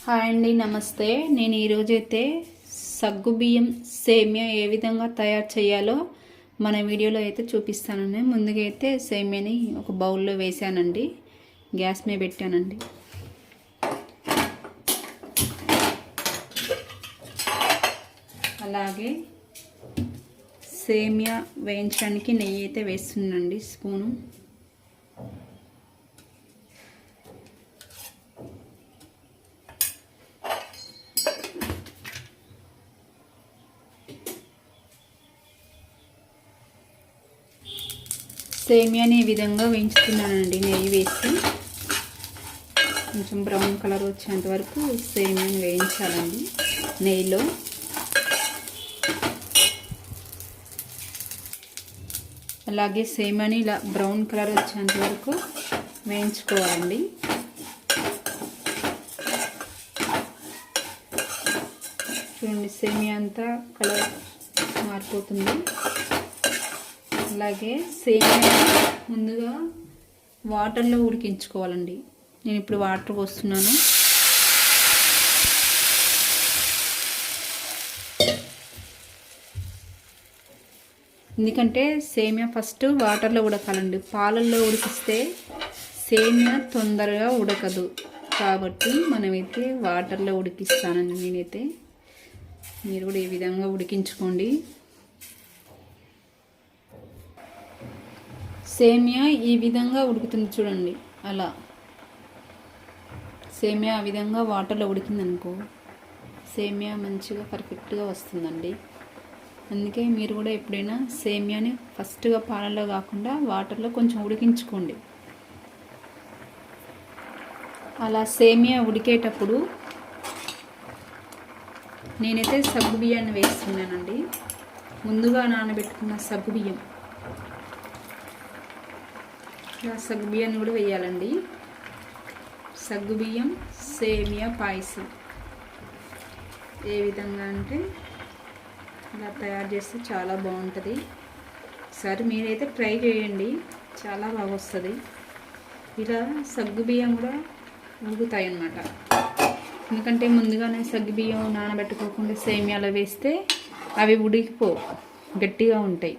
Hi అండి, నమస్తే. నేను ఈరోజైతే సగ్గుబియ్యం సేమియా ఏ విధంగా తయారు చేయాలో మన వీడియోలో అయితే చూపిస్తానండి. ముందుగా అయితే సేమియాని ఒక బౌల్లో వేసానండి, గ్యాస్ మీద పెట్టానండి. అలాగే సేమియా వేయించడానికి నెయ్యి అయితే వేస్తున్నానండి, స్పూను. సేమియాని ఈ విధంగా వేయించుతున్నానండి, నెయ్యి వేసి. కొంచెం బ్రౌన్ కలర్ వచ్చేంత వరకు సేమియాని వేయించాలండి నెయ్యిలో. అలాగే సేమియాని ఇలా బ్రౌన్ కలర్ వచ్చేంత వరకు వేయించుకోవాలండి. చూడండి, సేమియా అంతా కలర్ మారిపోతుంది. అలాగే సేమియా ముందుగా వాటర్లో ఉడికించుకోవాలండి. నేను ఇప్పుడు వాటర్ పోస్తున్నాను. ఎందుకంటే సేమియా ఫస్ట్ వాటర్లో ఉడకాలండి. పాలల్లో ఉడికిస్తే సేమియా తొందరగా ఉడకదు, కాబట్టి మనమైతే వాటర్లో ఉడికిస్తానండి నేనైతే. మీరు కూడా ఈ విధంగా ఉడికించుకోండి. సేమియా ఈ విధంగా ఉడుకుతుంది చూడండి. అలా సేమియా ఆ విధంగా వాటర్లో ఉడికిందనుకో సేమియా మంచిగా పర్ఫెక్ట్గా వస్తుందండి. అందుకే మీరు కూడా ఎప్పుడైనా సేమియాని ఫస్ట్గా పాలల్లో కాకుండా వాటర్లో కొంచెం ఉడికించుకోండి. అలా సేమియా ఉడికేటప్పుడు నేనైతే సగ్గుబియ్యాన్ని వేస్తున్నానండి. ముందుగా నానబెట్టుకున్న సగ్గుబియ్యం, సగ్గుబియ్యాన్ని కూడా వేయాలండి. సగ్గుబియ్యం సేమియా పాయసం ఏ విధంగా అంటే ఇలా తయారు చేస్తే చాలా బాగుంటుంది. ఒకసారి మీరైతే ట్రై చేయండి, చాలా బాగా వస్తుంది. ఇలా సగ్గుబియ్యం కూడా ఉడుకుతాయి అన్నమాట. ఎందుకంటే ముందుగానే సగ్గుబియ్యం నానబెట్టుకోకుండా సేమియాలో వేస్తే అవి ఉడికిపోవు, గట్టిగా ఉంటాయి.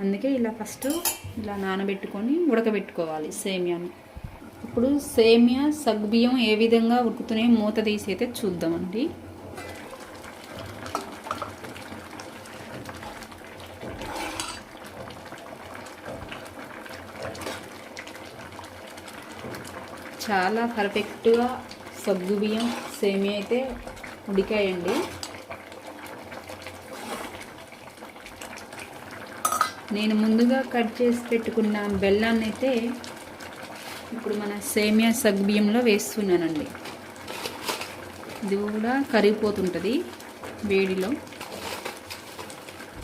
అందుకే ఇలా ఫస్ట్ ఇలా నానబెట్టుకొని ఉడకబెట్టుకోవాలి సేమియాని. ఇప్పుడు సేమియా సగ్గుబియ్యం ఏ విధంగా ఉడుకుతున్నాయో మూత తీసి అయితే చూద్దామండి. చాలా పర్ఫెక్ట్గా సగ్గుబియ్యం సేమియా అయితే ఉడికాయండి. నేను ముందుగా కట్ చేసి పెట్టుకున్న బెల్లాన్ని అయితే ఇప్పుడు మన సేమియా సగ్గుబియ్యంలో వేస్తున్నానండి. ఇది కూడా కరిగిపోతుంటుంది వేడిలో.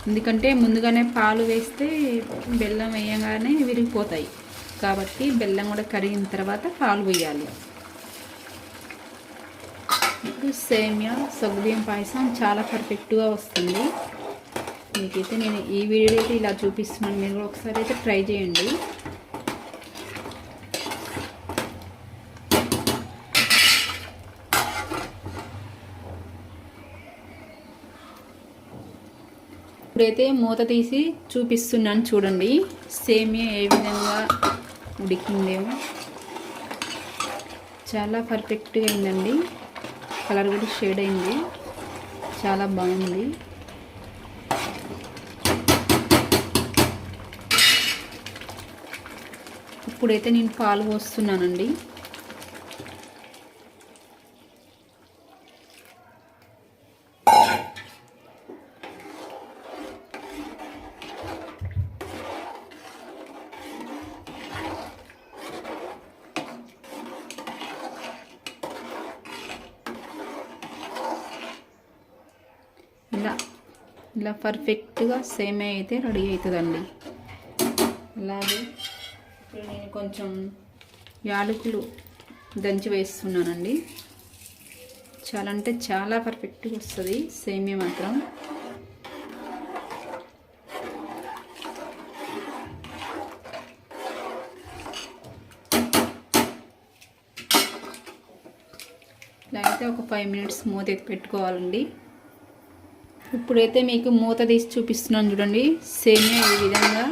ఎందుకంటే ముందుగానే పాలు వేస్తే బెల్లం వేయగానే విరిగిపోతాయి, కాబట్టి బెల్లం కూడా కరిగిన తర్వాత పాలు వేయాలి. ఇప్పుడు సేమియా సగ్గుబియ్యం పాయసం చాలా పర్ఫెక్ట్గా వస్తుంది. మీకైతే నేను ఈ వీడియో అయితే ఇలా చూపిస్తున్నాను, మీరు కూడా ఒకసారి అయితే ట్రై చేయండి. ఇప్పుడైతే మూత తీసి చూపిస్తున్నాను చూడండి, సేమియా ఏ విధంగా ఉడికిందేమో. చాలా పర్ఫెక్ట్గా అయిందండి. కలర్ కూడా షేడ్ అయింది, చాలా బాగుంది. ఇప్పుడైతే నేను పాలు పోస్తున్నానండి. ఇలా పర్ఫెక్ట్గా సేమియా అయితే రెడీ అవుతుందండి. అలాగే ఇప్పుడు నేను కొంచెం యాలకులు దంచి వేస్తున్నానండి. చాలా అంటే చాలా పర్ఫెక్ట్గా వస్తుంది సేమియా మాత్రం. ఇలా అయితే ఒక 5 మినిట్స్ మూత ఎత్తి పెట్టుకోవాలండి. ఇప్పుడైతే మీకు మూత తీసి చూపిస్తున్నాను చూడండి. సేమియా ఈ విధంగా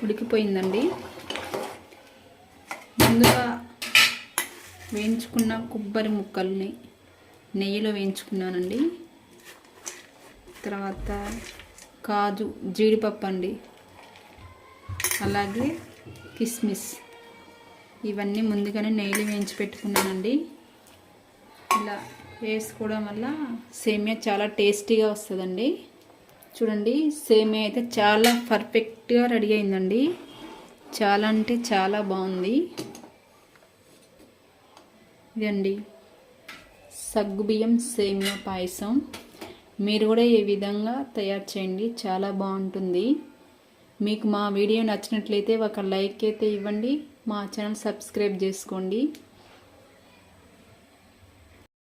ఉడికిపోయిందండి. ముందుగా వేయించుకున్న కొబ్బరి ముక్కల్ని నెయ్యిలో వేయించుకున్నానండి. తర్వాత కాజు, జీడిపప్పు అండి, అలాగే కిస్మిస్ ఇవన్నీ ముందుగానే నెయ్యిలో వేయించి పెట్టుకున్నానండి. ఇలా వేసుకోవడం వల్ల సేమియా చాలా టేస్టీగా వస్తుందండి. చూడండి, సేమియా అయితే చాలా పర్ఫెక్ట్గా రెడీ అయిందండి. చాలా అంటే చాలా బాగుంది. ఇదండి సగ్గుబియ్యం సేమియా పాయసం. మీరు కూడా ఈ విధంగా తయారు చేయండి, చాలా బాగుంటుంది. మీకు మా వీడియో నచ్చినట్లయితే ఒక లైక్ అయితే ఇవ్వండి. మా ఛానల్ సబ్స్క్రైబ్ చేసుకోండి.